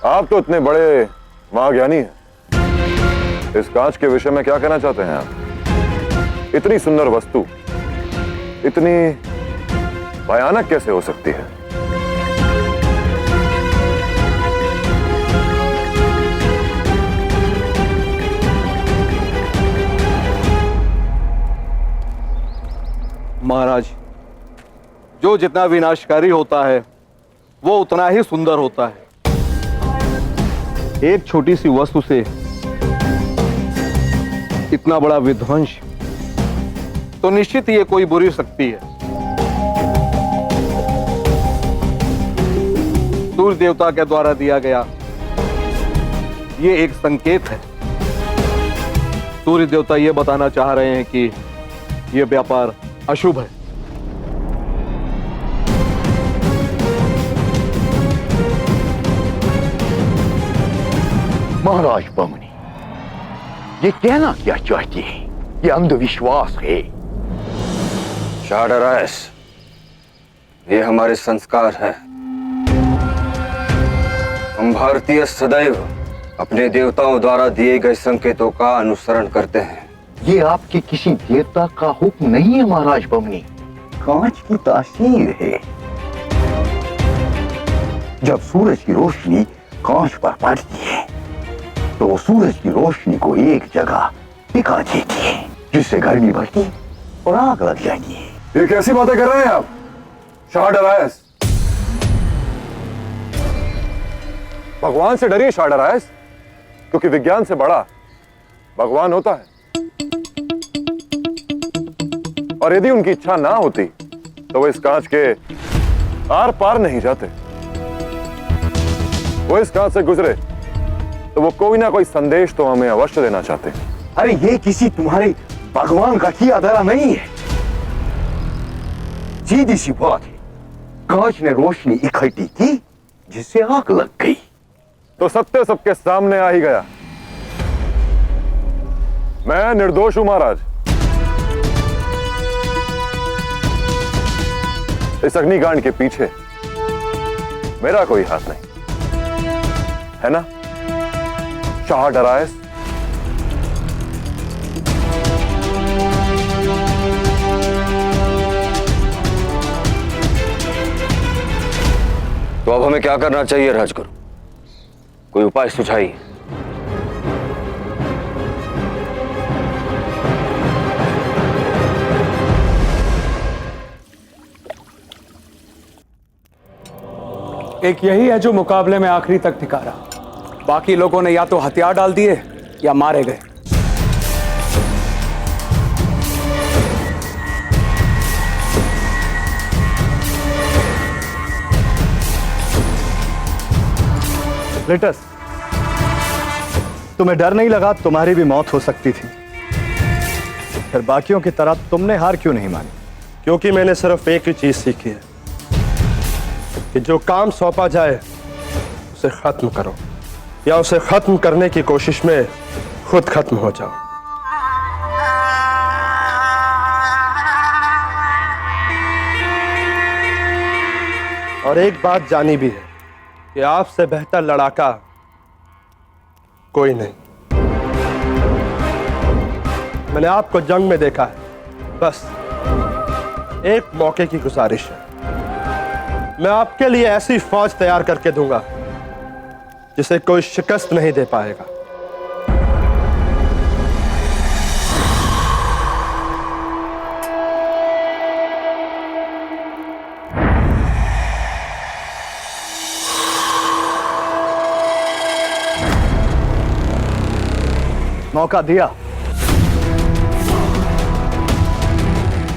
आप तो इतने बड़े महाज्ञानी हैं। इस कांच के विषय में क्या कहना चाहते हैं आप? इतनी सुंदर वस्तु इतनी भयानक कैसे हो सकती है? महाराज, जो जितना विनाशकारी होता है वो उतना ही सुंदर होता है। एक छोटी सी वस्तु से इतना बड़ा विध्वंस तो निश्चित ये कोई बुरी शक्ति है। सूर्य देवता के द्वारा दिया गया ये एक संकेत है। सूर्य देवता ये बताना चाह रहे हैं कि यह व्यापार अशुभ है। महाराज बमनी, ये कहना क्या चाहते हैं? ये अंधविश्वास है। शाहडरायस, ये हमारे संस्कार है। हम भारतीय सदैव अपने देवताओं द्वारा दिए गए संकेतों का अनुसरण करते हैं। ये आपके किसी देवता का हुक्म नहीं है महाराज बमनी, कांच की तासीर है। जब सूरज की रोशनी कांच पर पड़ती है तो वो सूरज की रोशनी को एक जगह टिका देती है, जिससे गर्मी बढ़ती और आग लग जाती है। ये कैसी बातें कर रहे हैं आप शाहडरायस? भगवान से डरिए शाहडरायस, क्योंकि विज्ञान से बड़ा भगवान होता है। और यदि उनकी इच्छा ना होती तो वो इस कांच के आर पार नहीं जाते। वो इस कांच से गुजरे तो वो कोई ना कोई संदेश तो हमें अवश्य देना चाहते हैं। अरे ये किसी तुम्हारे भगवान का किया धरा नहीं है। सीधी सी बात है, कांच ने रोशनी इकट्ठी की जिससे आग लग गई। तो सत्य सबके सामने आ ही गया। मैं निर्दोष हूं महाराज। इस अग्निकांड के पीछे मेरा कोई हाथ नहीं है ना शाहडरायस? तो अब हमें क्या करना चाहिए राजगुरु? कोई उपाय सुझाइए। एक यही है जो मुकाबले में आखिरी तक टिका रहा। बाकी लोगों ने या तो हथियार डाल दिए या मारे गए। क्लेटस, तुम्हें डर नहीं लगा तुम्हारी भी मौत हो सकती थी? फिर बाकियों की तरह तुमने हार क्यों नहीं मानी? क्योंकि मैंने सिर्फ एक ही चीज सीखी है कि जो काम सौंपा जाए उसे खत्म करो, या उसे खत्म करने की कोशिश में खुद खत्म हो जाओ। और एक बात जानी भी है कि आपसे बेहतर लड़ाका कोई नहीं। मैंने आपको जंग में देखा है। बस एक मौके की गुजारिश है, मैं आपके लिए ऐसी फौज तैयार करके दूंगा जिसे कोई शिकस्त नहीं दे पाएगा। मौका दिया,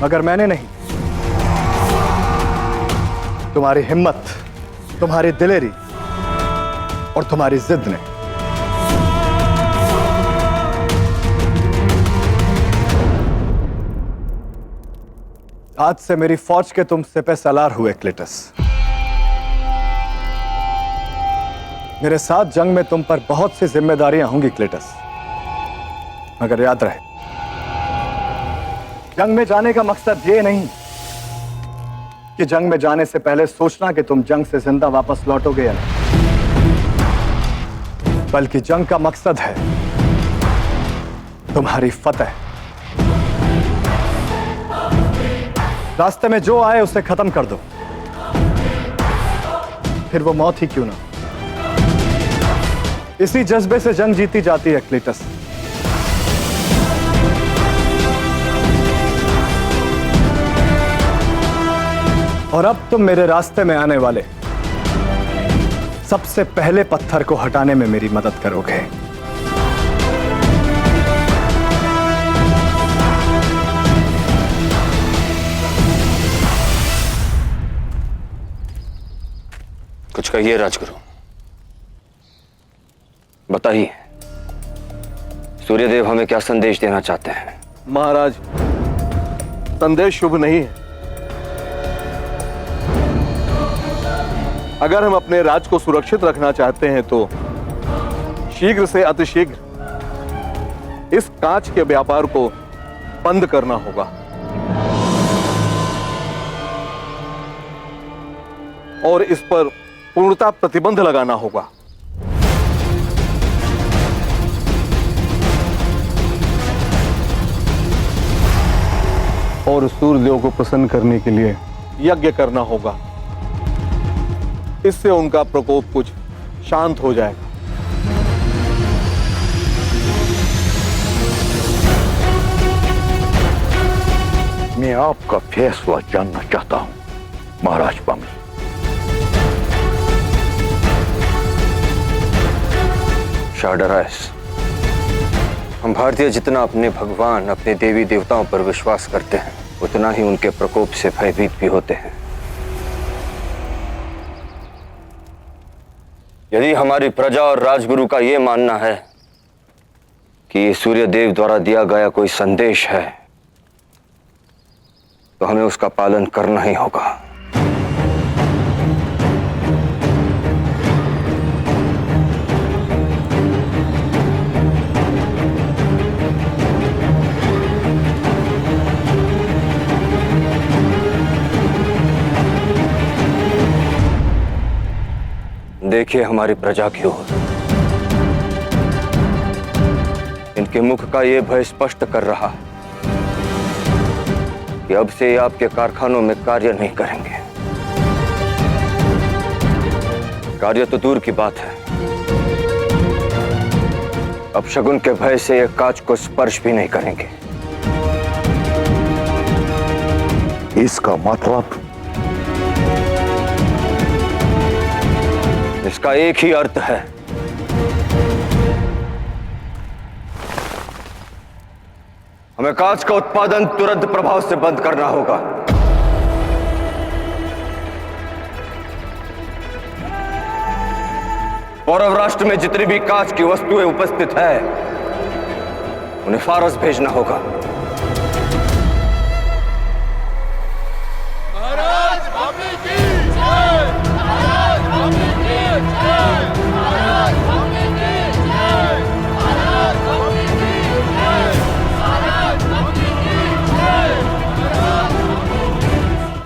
मगर मैंने नहीं। तुम्हारी हिम्मत, तुम्हारी दिलेरी और तुम्हारी जिद ने। आज से मेरी फौज के तुम सिपह सलार हुए क्लेटस। मेरे साथ जंग में तुम पर बहुत सी जिम्मेदारियां होंगी क्लेटस, मगर याद रहे, जंग में जाने का मकसद ये नहीं कि जंग में जाने से पहले सोचना कि तुम जंग से जिंदा वापस लौटोगे या नहीं। बल्कि जंग का मकसद है तुम्हारी फतेह। रास्ते में जो आए उसे खत्म कर दो, फिर वो मौत ही क्यों ना। इसी जज्बे से जंग जीती जाती है क्लीटस। और अब तुम मेरे रास्ते में आने वाले सबसे पहले पत्थर को हटाने में मेरी मदद करोगे। कुछ कहिए राजगुरु, बताइए सूर्यदेव हमें क्या संदेश देना चाहते हैं? महाराज, संदेश शुभ नहीं है। अगर हम अपने राज को सुरक्षित रखना चाहते हैं तो शीघ्र से अतिशीघ्र इस कांच के व्यापार को बंद करना होगा और इस पर पूर्णतः प्रतिबंध लगाना होगा। और सूर्यदेव को प्रसन्न करने के लिए यज्ञ करना होगा। इससे उनका प्रकोप कुछ शांत हो जाएगा। मैं आपका फैसला जानना चाहता हूं महाराज पामरी। शार्डराइस, हम भारतीय जितना अपने भगवान, अपने देवी देवताओं पर विश्वास करते हैं, उतना ही उनके प्रकोप से भयभीत भी होते हैं। यदि हमारी प्रजा और राजगुरु का यह मानना है कि ये सूर्यदेव द्वारा दिया गया कोई संदेश है, तो हमें उसका पालन करना ही होगा। देखिए हमारी प्रजा की ओर, इनके मुख का ये भय स्पष्ट कर रहा है कि अब से ये आपके कारखानों में कार्य नहीं करेंगे। कार्य तो दूर की बात है, अब शगुन के भय से ये कांच को स्पर्श भी नहीं करेंगे। इसका मतलब? इसका एक ही अर्थ है, हमें कांच का उत्पादन तुरंत प्रभाव से बंद करना होगा। पौरव राष्ट्र में जितनी भी कांच की वस्तुएं उपस्थित है, उन्हें फारस भेजना होगा।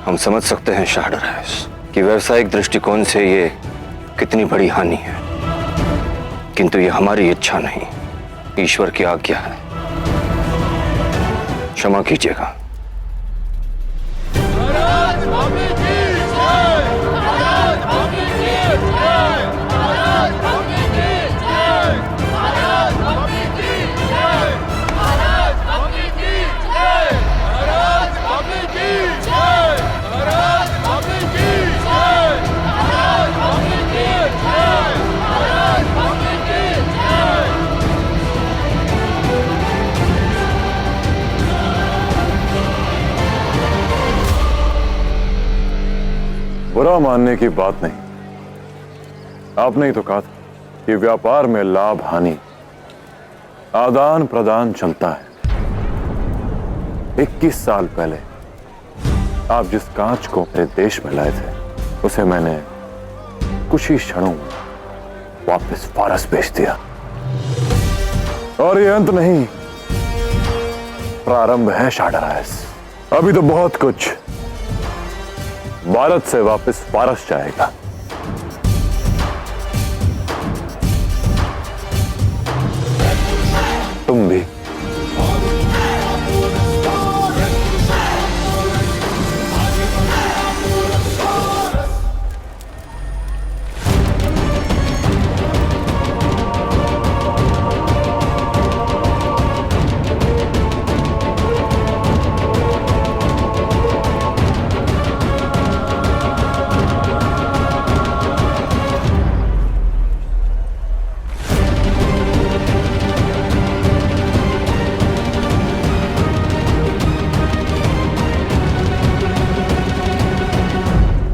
हम समझ सकते हैं शार्डराइस कि व्यावसायिक दृष्टिकोण से ये कितनी बड़ी हानि है, किंतु ये हमारी इच्छा नहीं, ईश्वर की आज्ञा है। क्षमा कीजिएगा। बुरा मानने की बात नहीं, आपने ही तो कहा था कि व्यापार में लाभ हानि आदान प्रदान चलता है। 21 साल पहले आप जिस कांच को अपने देश में लाए थे, उसे मैंने कुछ ही क्षणों में वापस फारस भेज दिया। और ये अंत नहीं, प्रारंभ है शार्डराइस। अभी तो बहुत कुछ भारत से वापस फारस जाएगा। तुम भी।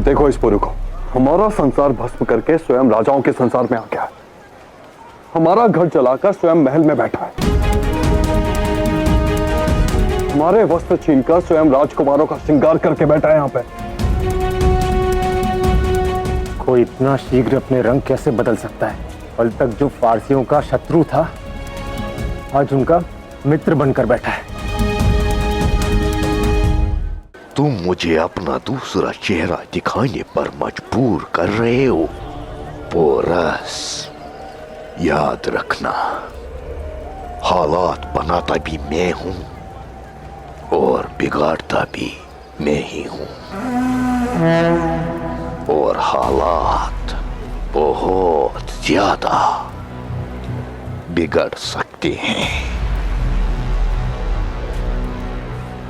देखो इस पुरु को, हमारा संसार भस्म करके स्वयं राजाओं के संसार में आ गया है। हमारा घर जलाकर स्वयं महल में बैठा है। हमारे वस्त्र छीनकर स्वयं राजकुमारों का श्रृंगार करके बैठा है यहाँ पे। कोई इतना शीघ्र अपने रंग कैसे बदल सकता है? कल तक जो फारसियों का शत्रु था, आज उनका मित्र बनकर बैठा है। तुम मुझे अपना दूसरा चेहरा दिखाने पर मजबूर कर रहे हो पोरस। याद रखना, हालात बनाता भी मैं हूं और बिगाड़ता भी मैं ही हूं, और हालात बहुत ज्यादा बिगड़ सकते हैं।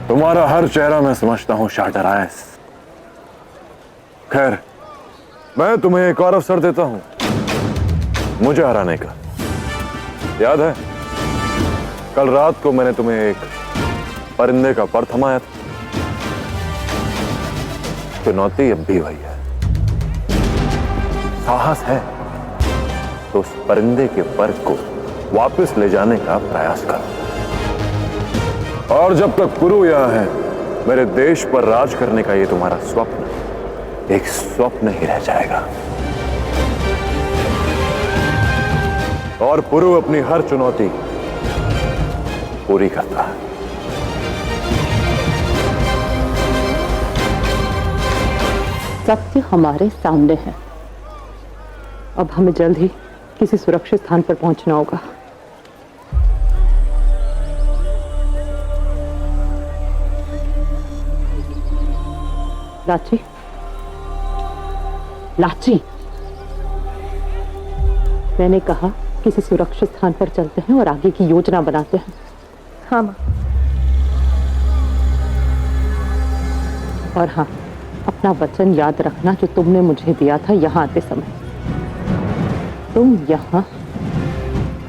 तुम्हारा हर चेहरा मैं समझता हूं शाहडरायस। खैर, मैं तुम्हें एक और अवसर देता हूं मुझे हराने का। याद है कल रात को मैंने तुम्हें एक परिंदे का पर थमाया था? चुनौती अब भी वही है। साहस है तो उस परिंदे के पर को वापस ले जाने का प्रयास करो। और जब तक पुरु यहाँ है, मेरे देश पर राज करने का ये तुम्हारा स्वप्न एक स्वप्न ही रह जाएगा। और पुरु अपनी हर चुनौती पूरी करता है। सत्य हमारे सामने है। अब हमें जल्द ही किसी सुरक्षित स्थान पर पहुंचना होगा। लाची, लाची, मैंने कहा किसी सुरक्षित स्थान पर चलते हैं और आगे की योजना बनाते हैं। हाँ माँ। और हाँ, अपना वचन याद रखना जो तुमने मुझे दिया था यहाँ आते समय। तुम यहाँ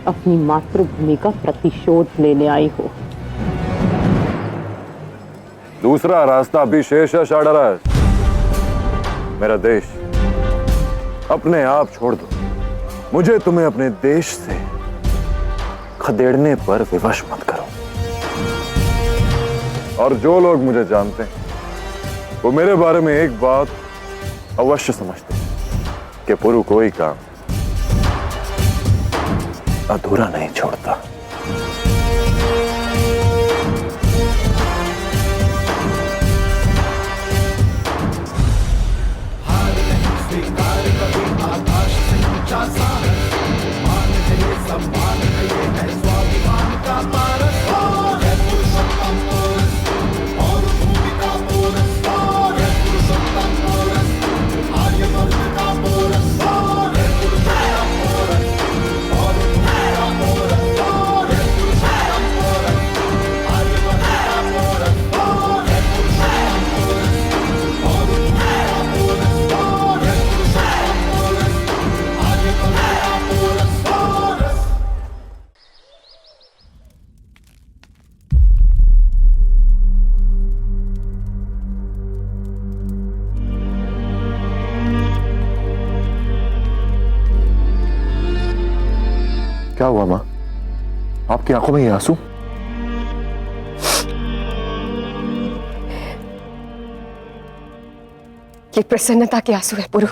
अपनी मातृभूमि का प्रतिशोध लेने आई हो। दूसरा रास्ता भी शेष है शाहडरायस। मेरा देश अपने आप छोड़ दो। मुझे तुम्हें अपने देश से खदेड़ने पर विवश मत करो। और जो लोग मुझे जानते हैं वो मेरे बारे में एक बात अवश्य समझते हैं कि पुरु कोई काम अधूरा नहीं छोड़ता। क्या हुआ मां? आपकी आंखों में ये आंसू? ये प्रसन्नता के आंसू है पुरु।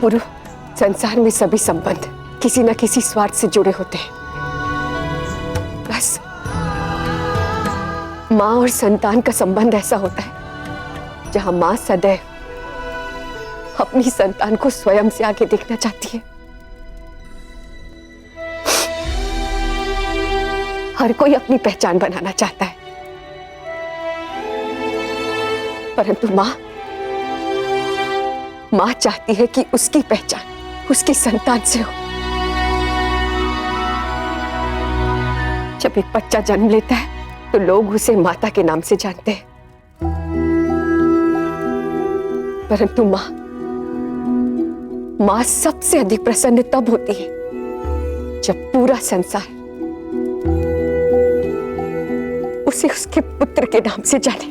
पुरु, संसार में सभी संबंध किसी न किसी स्वार्थ से जुड़े होते हैं। बस माँ और संतान का संबंध ऐसा होता है जहां माँ सदैव अपनी संतान को स्वयं से आगे देखना चाहती है। हर कोई अपनी पहचान बनाना चाहता है, परंतु मां चाहती है कि उसकी पहचान उसकी संतान से हो। जब एक बच्चा जन्म लेता है तो लोग उसे माता के नाम से जानते हैं, परंतु मां सबसे अधिक प्रसन्न तब होती है जब पूरा संसार उसे उसके पुत्र के नाम से जाने।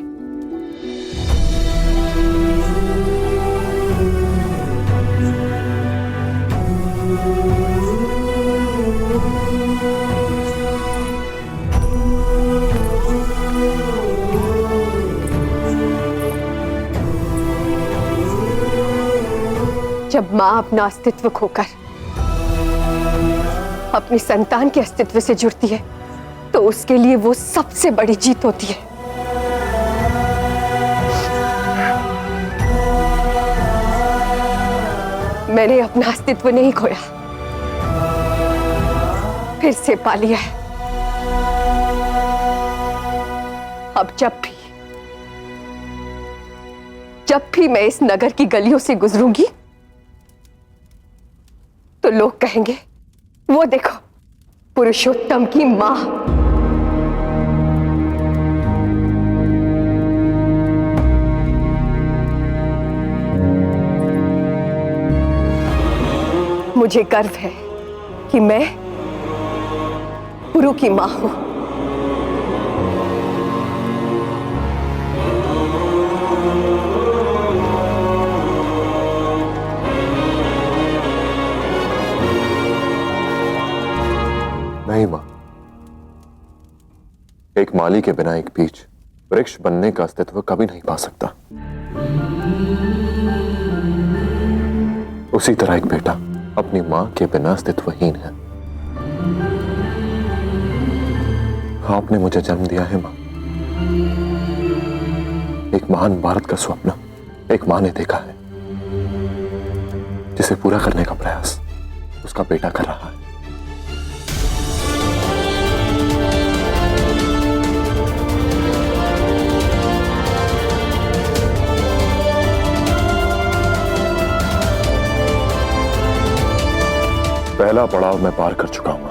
जब मां अपना अस्तित्व खोकर अपनी संतान के अस्तित्व से जुड़ती है तो उसके लिए वो सबसे बड़ी जीत होती है। मैंने अपना अस्तित्व नहीं खोया, फिर से पा लिया है। अब जब भी मैं इस नगर की गलियों से गुजरूंगी तो लोग कहेंगे, वो देखो पुरुषोत्तम की मां। मुझे गर्व है कि मैं पुरु की मां हूं। नहीं मां, एक माली के बिना एक बीज वृक्ष बनने का अस्तित्व कभी नहीं पा सकता। उसी तरह एक बेटा अपनी मां के बिना अस्तित्वहीन है। आपने मुझे जन्म दिया है मां। एक महान भारत का स्वप्न एक मां ने देखा है, जिसे पूरा करने का प्रयास उसका बेटा कर रहा है। पहला पड़ाव मैं पार कर चुका हूं।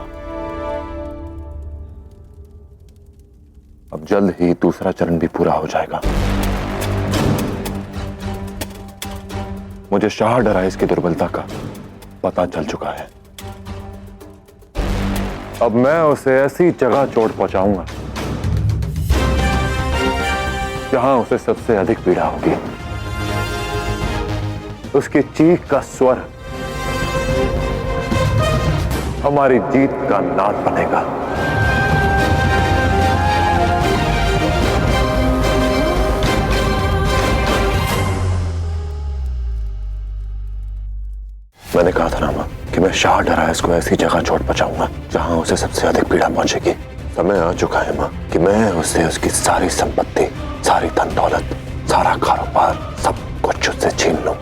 अब जल्द ही दूसरा चरण भी पूरा हो जाएगा। मुझे शाह डराइस की दुर्बलता का पता चल चुका है। अब मैं उसे ऐसी जगह चोट पहुंचाऊंगा जहां उसे सबसे अधिक पीड़ा होगी। उसकी चीख का स्वर हमारी जीत का नाद बनेगा। मैंने कहा था ना मां कि मैं शाह डराइस को ऐसी जगह चोट पहुंचाऊंगा जहां उसे सबसे अधिक पीड़ा पहुंचेगी। समय आ चुका है मां कि मैं उसे उसकी सारी संपत्ति, सारी धन दौलत, सारा कारोबार, सब कुछ उससे छीन लूं।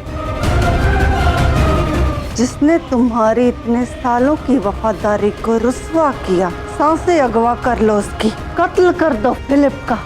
जिसने तुम्हारी इतने सालों की वफादारी को रुस्वा किया, सांसें अगवा कर लो उसकी, कत्ल कर दो फिलिप का।